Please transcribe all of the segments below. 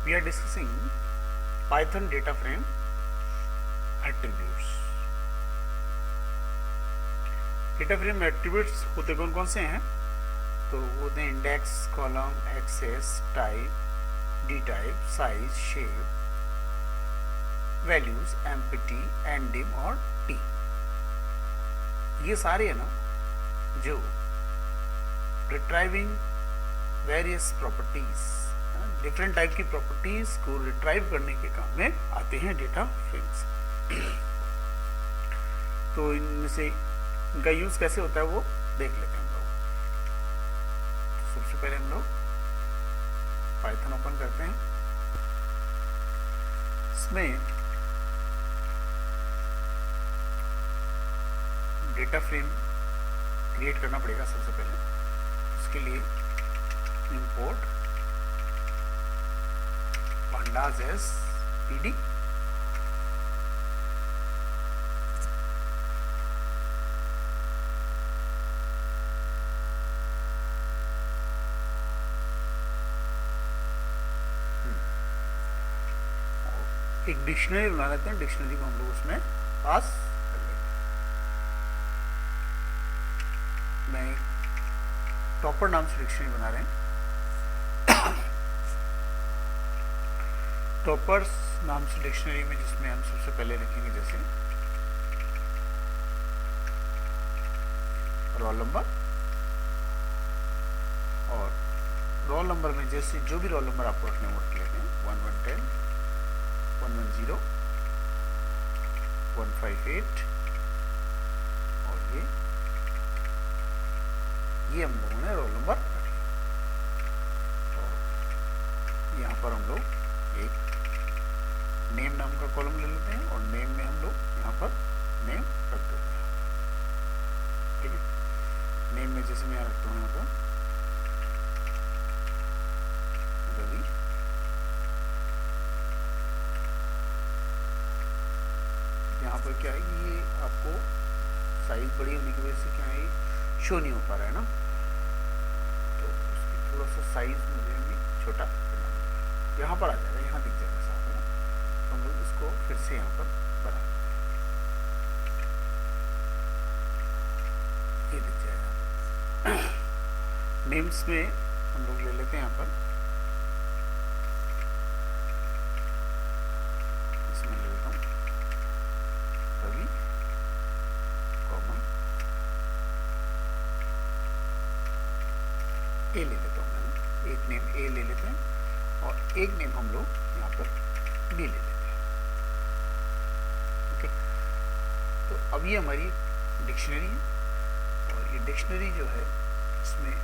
we are discussing Python data frame attributes. Data frame attributes होते कौन कौन से हैं? तो वो होते हैं index, column, axes, type, D type, size, shape, values, empty, ndim और टी। ये सारे है ना जो retrieving various properties, different type की प्रॉपर्टीज को रिट्राइव करने के काम में आते हैं डेटा फ्रेम्स। तो इनमें से इनका यूज कैसे होता है वो देख लेते हैं हम लोग। तो सबसे पहले हम लोग पाइथन ओपन करते हैं। इसमें डेटा फ्रेम क्रिएट करना पड़ेगा सबसे पहले। उसके लिए इंपोर्ट pandas as pd, एक डिक्शनरी बना लेते हैं। डिक्शनरी को हम लोग उसमें पास कर लेते हैं। मैं टॉपर नाम से डिक्शनरी बना रहे हैं। टॉपर्स नाम से डिक्शनरी में जिसमें हम सबसे पहले लिखेंगे जैसे रोल नंबर, और रोल नंबर में जैसे जो भी रोल नंबर आपको रखने वो रख लेते हैं। 1110, 110, 158 और ये हम लोगों ने रोल नंबर रख लिया। और यहाँ पर हम लोग एक नेम नाम का कॉलम ले लेते हैं और नेम में हम लोग यहाँ पर नेम रख देते हैं। ठीक है, नेम में जैसे मैं रखता हूँ यहाँ पर रवि, यहाँ पर क्या है कि ये आपको साइज बड़ी होने की वजह से क्या है शो नहीं हो पा रहा है ना, तो उसकी थोड़ा सा साइज मुझे भी छोटा करना पड़ेगा। यहाँ पर आ जाएगा, यहाँ दिख जाएगा साफ है ना। तो हम लोग इसको फिर से यहाँ पर बना देते हैं, ये दिख जाएगा। नेम्स में हम लोग ले लेते हैं यहाँ पर, इसमें ले लेता हूँ रवि, कॉमा ए ले लेता हूँ मैं, एक नेम ए ले लेते हैं और एक नेम हम लोग यहाँ पर बी ले लेते हैं। ओके, तो अब ये हमारी डिक्शनरी है और ये डिक्शनरी जो है इसमें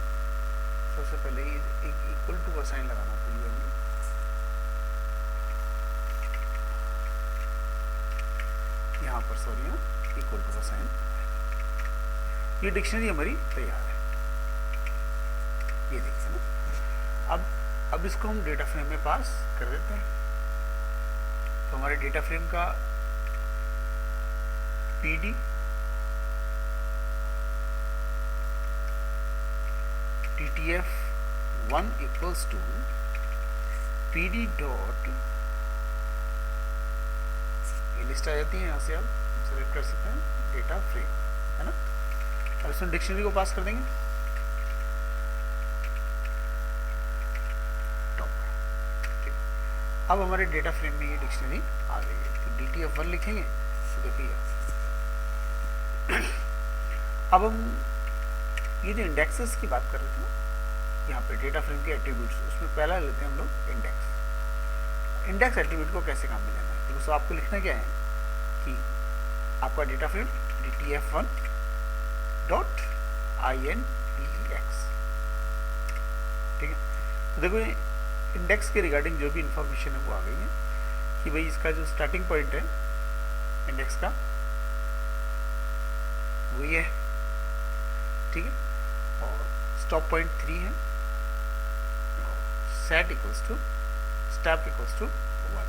सबसे पहले ये एक इक्वल टू का साइन लगाना पड़ेगा हमें। यहाँ पर सॉरी इक्वल टू का साइन, ये डिक्शनरी हमारी तैयार है। ये देखिए ना, अब इसको हम डेटा फ्रेम में पास कर देते हैं। तो हमारे डेटा फ्रेम का pd ttf1 equals to pd dot, ये लिस्ट आ जाती है, यहाँ से आप सेलेक्ट कर सकते हैं डेटा फ्रेम, है ना। अब इसमें डिक्शनरी को पास कर देंगे। अब हमारे डेटा फ्रेम में ये डिक्शनरी आ गई है। तो DTF1 लिखेंगे तो देखिए अब हम ये जो इंडेक्सेस की बात कर रहे थे ना, यहाँ पे डेटा फ्रेम के एट्रीब्यूट्स, उसमें पहला लेते हैं हम लोग इंडेक्स। इंडेक्स एट्रीब्यूट को कैसे काम में लेना है, तो दोस्तों आपको लिखना क्या है कि आपका data frame DTF1 dot INDEX। ठीक है, तो देखो इंडेक्स के रिगार्डिंग जो भी इंफॉर्मेशन है वो आ गई है कि भाई इसका जो स्टार्टिंग पॉइंट है इंडेक्स का वो ये है। ठीक है, और स्टॉप पॉइंट 3 है, set equals to step equals to 1।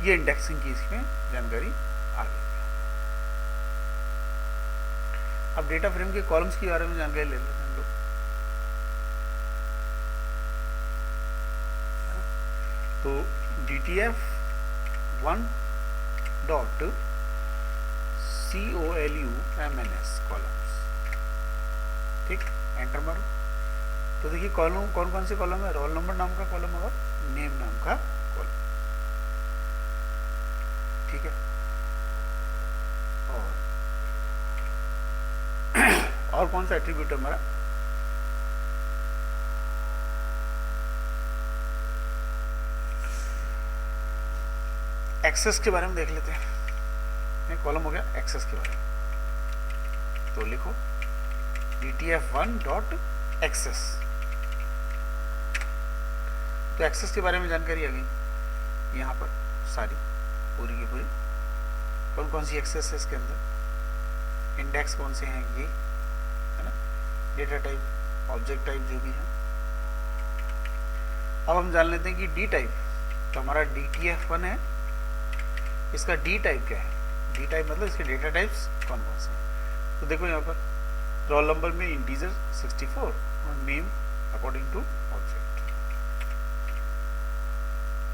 ये इंडेक्सिंग की इसमें जानकारी आ गई। अब डेटा फ्रेम के कॉलम्स के बारे में जानकारी ले लेते हैं हम लोग। तो DTF 1 डॉट COLUMNS कॉलम्स, ठीक, एंटर मारो। तो देखिए कॉलम कौन कौन से कॉलम है, रोल नंबर नाम का कॉलम और नेम नाम का कॉलम, ठीक है। और कौन सा एट्रीब्यूट है हमारा, एक्सेस के बारे में देख लेते हैं। कॉलम हो गया एक्सेस के बारे में, तो लिखो DTF 1 डॉट एक्सेस। तो एक्सेस के बारे में जानकारी आ गई यहाँ पर सारी, पूरी की पूरी। कौन कौन सी एक्सेस है इसके अंदर, इंडेक्स कौन से हैं ये, है ना, डेटा टाइप, ऑब्जेक्ट टाइप जो भी है। अब हम जान लेते हैं कि डी टाइप, तो हमारा DTF 1 है, इसका डी टाइप क्या है। डी टाइप मतलब इसके डेटा टाइप्स कौन कौन से हैं। तो देखो यहाँ पर रोल नंबर में इंटीजर 64 और नेम अकॉर्डिंग टू ऑब्जेक्ट,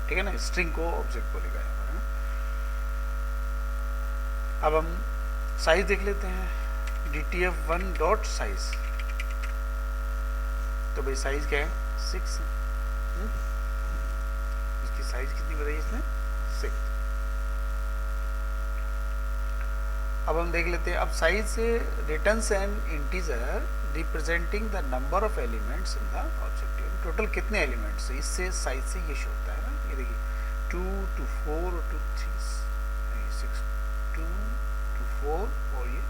ठीक है ना, स्ट्रिंग को ऑब्जेक्ट बोलेगा यहाँ पर, है ना। अब हम साइज देख लेते हैं, DTF 1 डॉट साइज। तो भाई साइज क्या है, 6 है। इसकी साइज कितनी बताई इसने, 6। अब हम देख लेते हैं, अब साइज से returns N integer representing the number of elements in the object. Total कितने एलिमेंट्स है, इससे साइज से ये शो होता है ना। ये देखिए 2 to 4 और 2 3 6, 2 to 4 और ये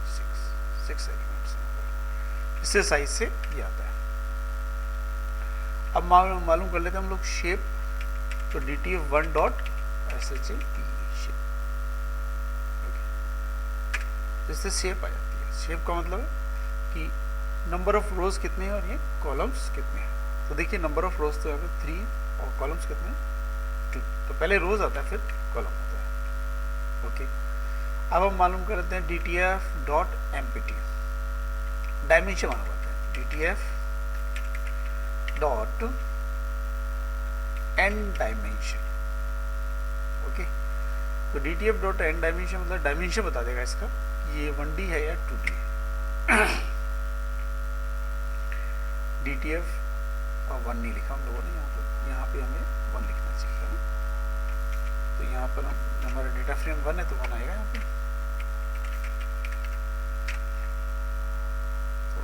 6 एलिमेंट्स हैं, इससे साइज से ये आता है। अब मालूम कर लेते हैं हम लोग शेप। तो DTF 1 डॉट SHAP, इससे शेप आ जाती है। शेप का मतलब है कि नंबर ऑफ रोज कितने हैं और ये कॉलम्स कितने हैं। तो देखिए नंबर ऑफ रोज तो यहाँ पे 3 और कॉलम्स कितने हैं, 2। तो पहले रोज आता है फिर कॉलम आता है, ओके। अब हम मालूम करते हैं DTF डॉट MPT, डायमेंशन मालूम करते हैं, DTF dot N dimension, okay. तो DTF डॉट एन डायमेंशन मतलब डायमेंशन बता देगा इसका, ये 1D है या 2D है। DTF 1 नहीं लिखा हम लोगों ने यहाँ पे हमें 1 लिखना चाहिए ना। तो यहाँ पर हम, हमारा डेटा फ्रेम 1 है तो 1 आएगा यहाँ पे। तो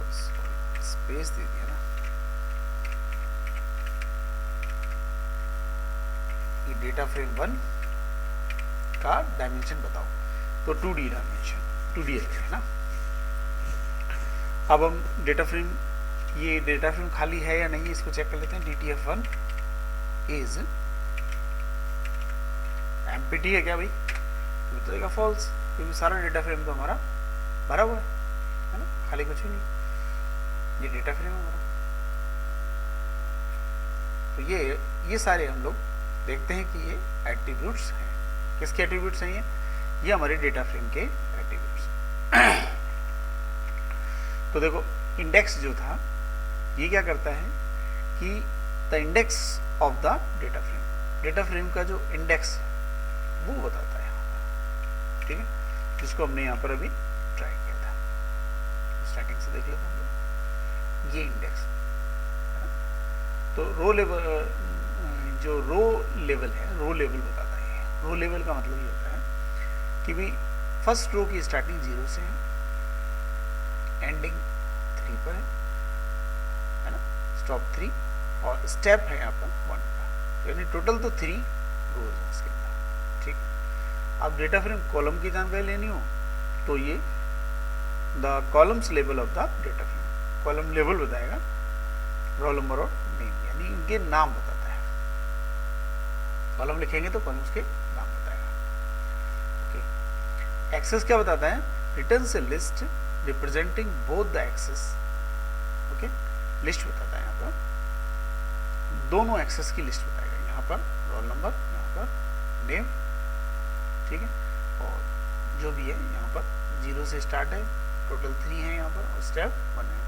स्पेस दे दिया ना, ये डेटा फ्रेम 1 का डायमेंशन बताओ। तो 2D डायमेंशन, 2D है ना। अब हम डेटा फ्रेम, ये डेटा फ्रेम खाली है या नहीं इसको चेक कर लेते हैं। DTF 1 इज एम्प्टी है क्या भाई, तो बताएगा फॉल्स, क्योंकि सारा डेटा फ्रेम तो हमारा भरा हुआ है ना, खाली कुछ भी नहीं, ये डेटा फ्रेम हमारा। तो ये सारे हम लोग देखते हैं कि ये एट्रीब्यूट्स हैं। किसके एट्रीब्यूट्स हैं ये हमारे डेटा फ्रेम के एट्रीब्यूट्स। तो देखो इंडेक्स जो था ये क्या करता है कि the index of the data frame, data frame का जो इंडेक्स वो बताता है यहाँ पर, ठीक है, जिसको हमने यहाँ पर अभी ट्राई किया था। स्टार्टिंग से देख लेते हैं हम लोग, ये इंडेक्स है ना। तो रो लेवल, जो रो लेवल है, रो लेवल बताता है। रो लेवल का मतलब ये होता है कि भाई फर्स्ट रो की स्टार्टिंग 0 से है, एंडिंग 3 पर है ना, स्टॉप 3 और स्टेप है यहाँ पर 1 पर, यानी टोटल तो 3 रोज है इसके अंदर, ठीक। अब डेटा फ्रेम कॉलम की जानकारी लेनी हो तो ये the columns level of the data frame, column level बताएगा, रोल नंबर और नेम, यानी उनके नाम बताता है। कॉलम लिखेंगे तो कॉलम्स के नाम बताएगा, ओके। एक्सेस क्या बताता है, returns a list representing both the axes, okay, list बताता है यहाँ पर, दोनों एक्सेस की लिस्ट बताएगा। यहाँ पर रोल नंबर, यहाँ पर नेम, ठीक है, और जो भी है यहाँ पर 0 से स्टार्ट है, टोटल 3 है यहाँ पर, और स्टेप 1 है।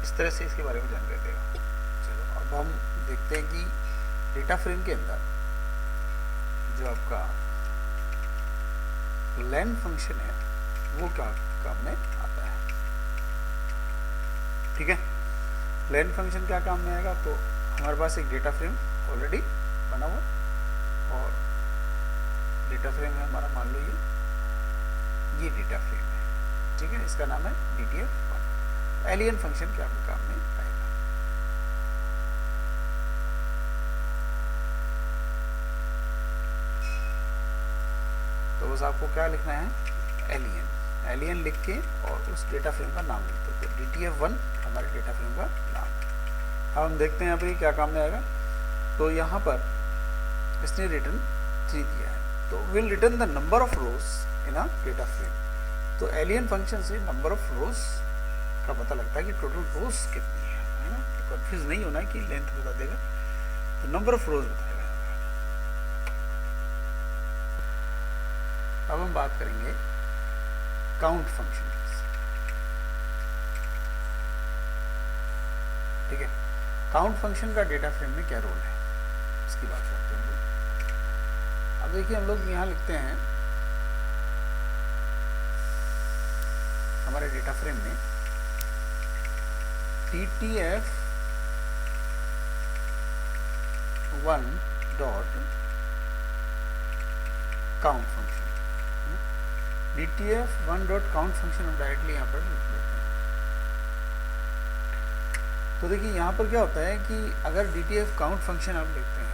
इस तरह से इसके बारे में जानकारी देगा। चलो अब हम देखते हैं कि डेटा फ्रेम के अंदर जो आपका लेन फंक्शन है वो क्या काम में आता है। ठीक है, लेन फंक्शन क्या काम में आएगा, तो हमारे पास एक डेटा फ्रेम ऑलरेडी बना हुआ और डेटा फ्रेम है हमारा, मान लो ये डेटा फ्रेम है। ठीक है, इसका नाम है DTF1। एलियन फंक्शन क्या काम में आएगा। तो बस आपको क्या लिखना है, एलियन लिख के और उस डेटा फ्रेम का नाम लिख दो। तो DTF1 हमारे डेटा फ्रेम का नाम है। अब हम देखते हैं यहाँ पर क्या काम में आएगा। तो यहाँ पर इसने रिटर्न 3 दिया है, तो will return the number of rose in a data frame. तो एलियन फंक्शन से नंबर ऑफ रोज का पता लगता है कि टोटल रोज कितनी है ना। तो कंफ्यूज नहीं होना है कि लेंथ बता देगा, तो नंबर ऑफ रोज बताएगा। अब हम बात करेंगे काउंट फंक्शन की। ठीक है, काउंट फंक्शन का डेटा फ्रेम में क्या रोल है इसकी बात करते हैं। अब देखिए हम लोग यहाँ लिखते हैं हमारे डेटा फ्रेम में DTF1 dot count function. DTF1 dot count function हम डायरेक्टली यहाँ पर लिख देते हैं। तो देखिए यहाँ पर क्या होता है कि अगर DTF काउंट फंक्शन आप लिखते हैं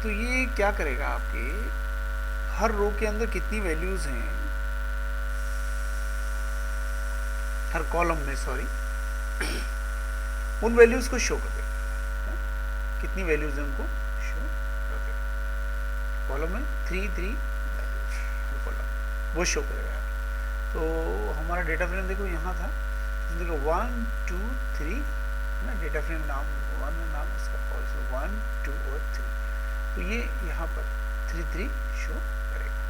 तो ये क्या करेगा, आपके हर रो के अंदर कितनी वैल्यूज हैं, हर कॉलम में सॉरी, उन वैल्यूज को शो कर देगा। कितनी वैल्यूज हैं उनको शो कर देगा। कॉलम में 3 वैल्यूज हर कॉलम वो शो करेगा। तो हमारा डेटा फ्रेम देखो यहाँ था, देखो 1 2 3 ना, डेटा फ्रेम नाम 1 है, नाम इसका ऑल्सो 1 2 और 3। तो ये यहाँ पर 3 शो करेगा।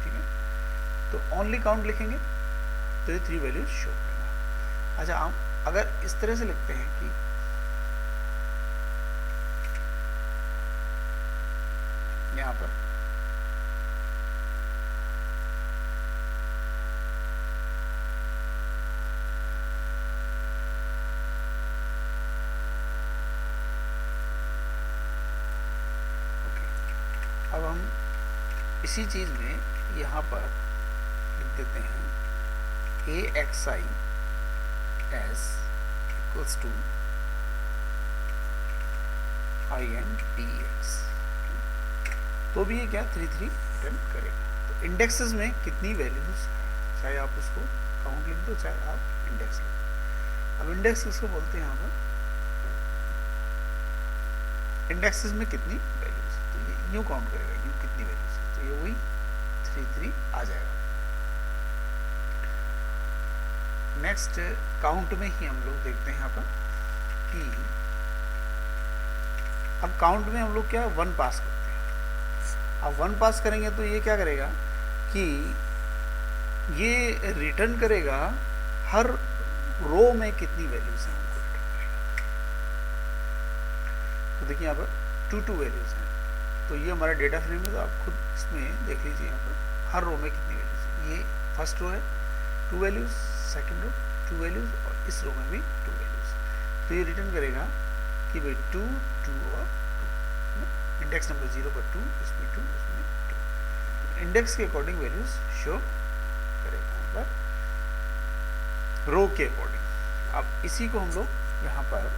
ठीक है, तो ओनली काउंट लिखेंगे तो ये 3 वैल्यूज शो करेगा। अच्छा, हम अगर इस तरह से लिखते हैं कि यहाँ पर अब हम इसी चीज में यहाँ पर लिख देते हैं AXI as equals to INDX। तो भी ये क्या 3 रिटर्न करेगा। तो इंडेक्सेस में कितनी वैल्यूज, चाहे आप उसको काउंट लिख दो चाहे आप इंडेक्स लिख दो। अब इंडेक्स किसको बोलते हैं यहाँ पर, इंडेक्सेस में कितनी वैल्यूज, तो ये यूँ काउंट करेगा, यूँ कितनी वैल्यूज, तो ये वही 3 आ जाएगा। नेक्स्ट काउंट में ही हम लोग देखते हैं यहाँ पर कि अब काउंट में हम लोग क्या 1 पास करते हैं। अब 1 पास करेंगे तो ये क्या करेगा कि ये रिटर्न करेगा हर रो में कितनी वैल्यूज हैं हमको रिटर्न करेगा। तो देखिए यहाँ पर 2 वैल्यूज हैं, तो ये हमारा डेटा फ्रेम है। तो आप खुद इसमें देख लीजिए यहाँ पर हर रो में कितनी वैल्यूज है। ये फर्स्ट रो है 2 वैल्यूज, सेकंड रो 2 वैल्यूज और इस रो में भी 2 वैल्यूज। तो ये रिटर्न करेगा कि भाई 2 और 2, इंडेक्स नंबर 0 पर 2, इसमें 2, इसमें 2। इंडेक्स के अकॉर्डिंग वैल्यूज शो करेगा यहाँ पर रो के अकॉर्डिंग। अब इसी को हम लोग यहाँ पर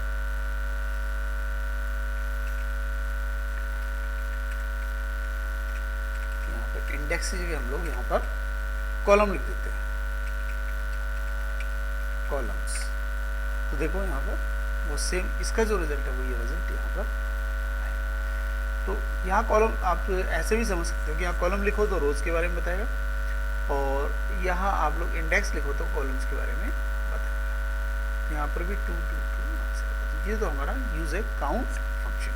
इंडेक्स की जगह हम लोग यहाँ पर कॉलम लिख देते हैं, कॉलम्स। तो देखो यहाँ पर वो सेम, इसका जो रिजल्ट है वो ये रिजल्ट यहाँ पर आएगा। तो यहाँ कॉलम आप ऐसे भी समझ सकते हो कि यहाँ कॉलम लिखो तो रोज के बारे में बताएगा, और यहाँ आप लोग इंडेक्स लिखो तो कॉलम्स के बारे में बताएगा। यहाँ पर भी 2 2 2। ये तो हमारा यूज है काउंट फंक्शन।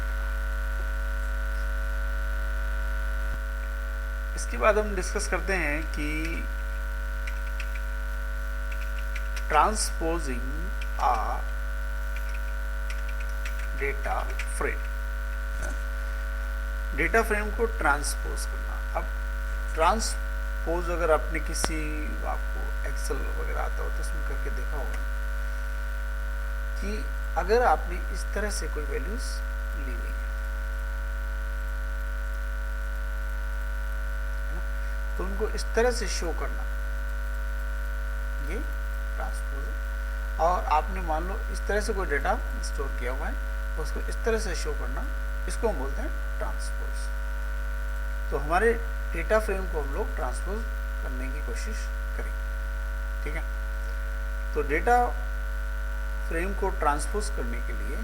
इसके बाद हम डिस्कस करते हैं कि ट्रांसपोजिंग आ डेटा फ्रेम। डेटा फ्रेम को ट्रांसपोज करना। अब ट्रांसपोज अगर आपने किसी आपको एक्सेल वगैरह आता हो तो उसमें करके देखा होगा कि अगर आपने इस तरह से कोई वैल्यूज ली हुई है ना, तो उनको इस तरह से शो करना, ये ट्रांसपोज है। और आपने मान लो इस तरह से कोई डेटा स्टोर किया हुआ है, उसको इस तरह से शो करना, इसको हम बोलते हैं ट्रांसपोज। तो हमारे डेटा फ्रेम को हम लोग ट्रांसपोज करने की कोशिश करेंगे, ठीक है। तो डेटा फ्रेम को ट्रांसपोज करने के लिए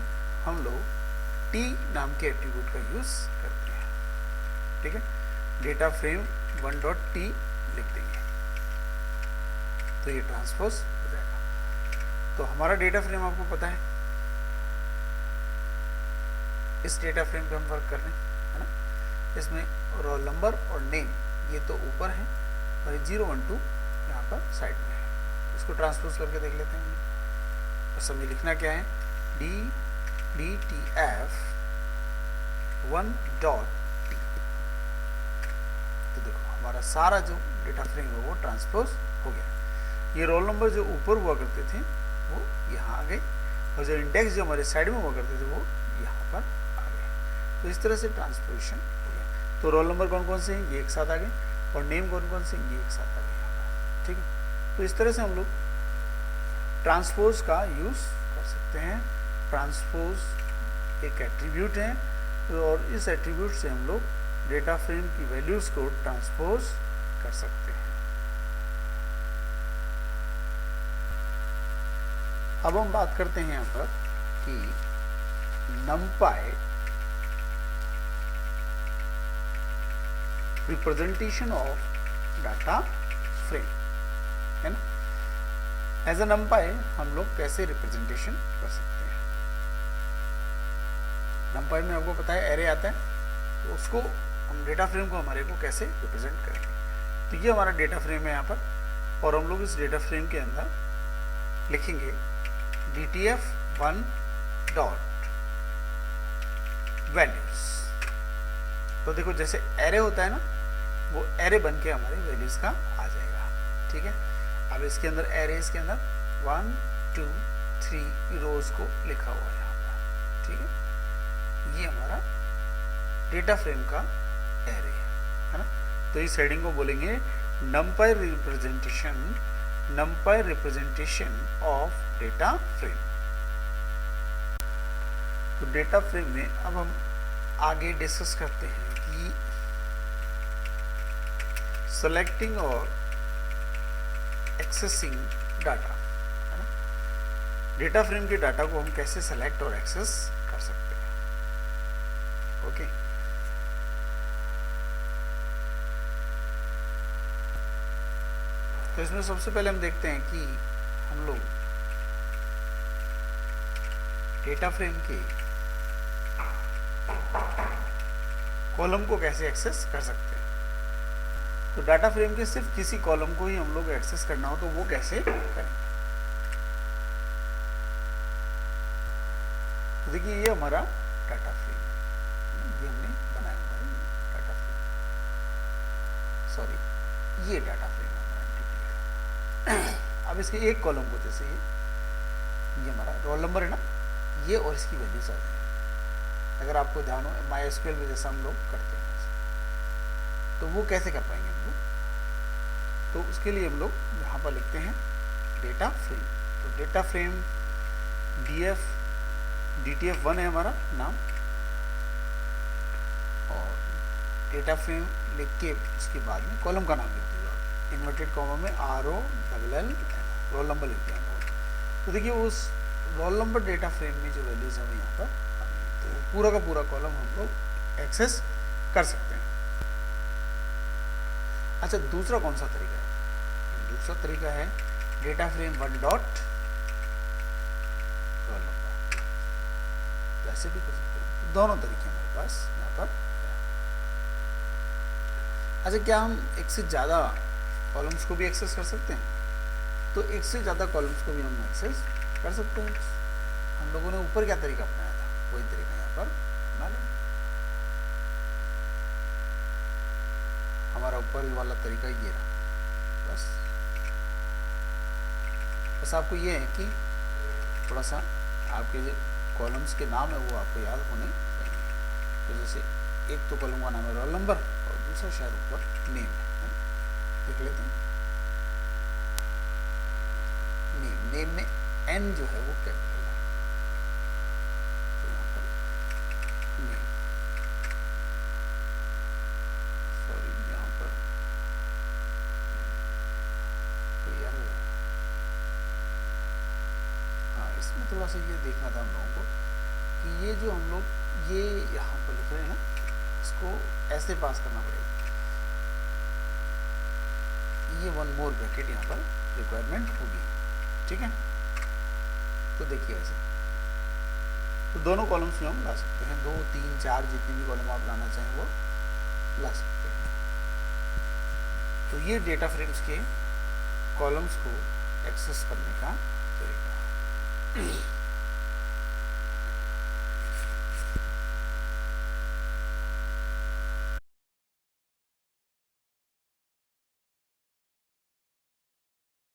हम लोग टी नाम के एट्रीब्यूट का यूज करते हैं, ठीक है। डेटा फ्रेम 1.t लिख देंगे तो ये ट्रांसपोज हो जाएगा। तो हमारा डेटा फ्रेम आपको पता है, इस डेटा फ्रेम पे हम वर्क कर रहे हैं, है ना। इसमें रोल नंबर और नेम ये तो ऊपर है और ये 0 1 2 यहाँ पर साइड में है। इसको ट्रांसपोज करके देख लेते हैं। बस हमें लिखना क्या है, DTF 1.t। तो देखो हमारा सारा जो डेटा फ्रेम है वो ट्रांसपोज हो गया। ये रोल नंबर जो ऊपर हुआ करते थे वो यहाँ आ गए, और जो इंडेक्स जो हमारे साइड में हुआ करते थे वो यहाँ पर आ गए। तो इस तरह से ट्रांसपोजिशन हो गया। तो रोल नंबर कौन कौन से हैं, ये एक साथ आ गए, और नेम कौन कौन से हैं, ये एक साथ आ गए यहाँ पर, ठीक है। तो इस तरह से हम लोग ट्रांसपोज का यूज कर सकते हैं। ट्रांसपोज एक एट्रीब्यूट है, और इस एट्रीब्यूट से हम लोग डेटा फ्रेम की वैल्यूज को ट्रांसपोज कर सकते हैं। अब हम बात करते हैं यहाँ पर कि numpy representation of data frame, है ना। एज ए numpy हम लोग कैसे रिप्रेजेंटेशन कर सकते हैं। numpy में आपको पता है एरे आता है, तो उसको हम डेटा फ्रेम को हमारे को कैसे रिप्रेजेंट करेंगे। तो ये हमारा डेटा फ्रेम है यहाँ पर, और हम लोग इस डेटा फ्रेम के अंदर लिखेंगे DTF 1 डॉट वैल्यूज। तो देखो जैसे एरे होता है ना, वो एरे बन के हमारे वैल्यूज का आ जाएगा, ठीक है। अब इसके अंदर एरेज के अंदर 1 2 3 रोज को लिखा हुआ है यहाँ पर, ठीक है। ये हमारा डेटा फ्रेम का एरे है ना। तो इस हेडिंग को बोलेंगे numpy representation of data frame. तो डेटा फ्रेम में अब हम आगे डिस्कस करते हैं कि सेलेक्टिंग और एक्सेसिंग डाटा, है ना। डेटा फ्रेम के डाटा को हम कैसे सेलेक्ट और एक्सेस कर सकते हैं, ओके। तो इसमें सबसे पहले हम देखते हैं कि हम लोग डेटा फ्रेम के कॉलम को कैसे एक्सेस कर सकते हैं। तो डाटा फ्रेम के सिर्फ किसी कॉलम को ही हम लोग एक्सेस करना हो तो वो कैसे करें। तो देखिए ये हमारा डाटा फ्रेम, ये हमने बनाया हुआ है डाटा फ्रेम, सॉरी ये डाटा फ्रेम है। अब इसके एक कॉलम को जैसे ये हमारा रोल नंबर है ना, ये और इसकी वैल्यूज आ जाए। अगर आपको ध्यान हो MySQL में जैसा हम लोग करते हैं, तो वो कैसे कर पाएंगे हम लोग। तो उसके लिए हम लोग यहाँ पर लिखते हैं डेटा फ्रेम। तो डेटा फ्रेम DTF 1 है हमारा नाम, और डेटा फ्रेम लिख के उसके बाद में कॉलम का नाम लिख दीजिए, इन्वर्टेड कॉमा में ROLL रोल नंबर लिखते हैं हम लोग। तो देखिए उस रोल नंबर डेटा फ्रेम में जो वैल्यूज हमें यहाँ पर, तो पूरा का पूरा कॉलम हम लोग एक्सेस कर सकते हैं। अच्छा दूसरा कौन सा तरीका है, दूसरा तरीका है data frame 1 dot roll number. ऐसे भी कर सकते हैं, दोनों तरीके हमारे पास यहाँ पर। अच्छा क्या हम एक से ज़्यादा कॉलम्स को भी एक्सेस कर सकते हैं। तो एक से ज़्यादा कॉलम्स को भी हम एक्सेस कर सकते हैं। हम लोगों ने ऊपर क्या तरीका अपनाया था, वही तरीका यहाँ पर बना लेंगे। हमारा ऊपर वाला तरीका ये रहा। बस आपको ये है कि थोड़ा सा आपके जो कॉलम्स के नाम है वो आपको याद होने चाहिए। तो जैसे एक तो कॉलम का नाम है रोल नंबर और दूसरा शायद ऊपर नेम है। देख लेते हैं। नेम में एन जो है वो कैपिटल है, तो यहाँ पर नेम, सॉरी यहाँ पर कोई एरर है। हाँ, इसमें थोड़ा सा ये देखना था हम लोगों को कि ये जो हम लोग ये यहाँ पर लिख रहे हैं ना, इसको ऐसे पास करना पड़ेगा। ये वन मोर ब्रैकेट यहाँ पर रिक्वायरमेंट होगी, ठीक है। तो देखिए ऐसे तो दोनों कॉलम्स में हम ला सकते हैं, 2, 3, 4 जितने भी कॉलम आप लाना चाहें वो ला सकते हैं। तो ये डेटा फ्रेम्स के कॉलम्स को एक्सेस करने का तरीका है।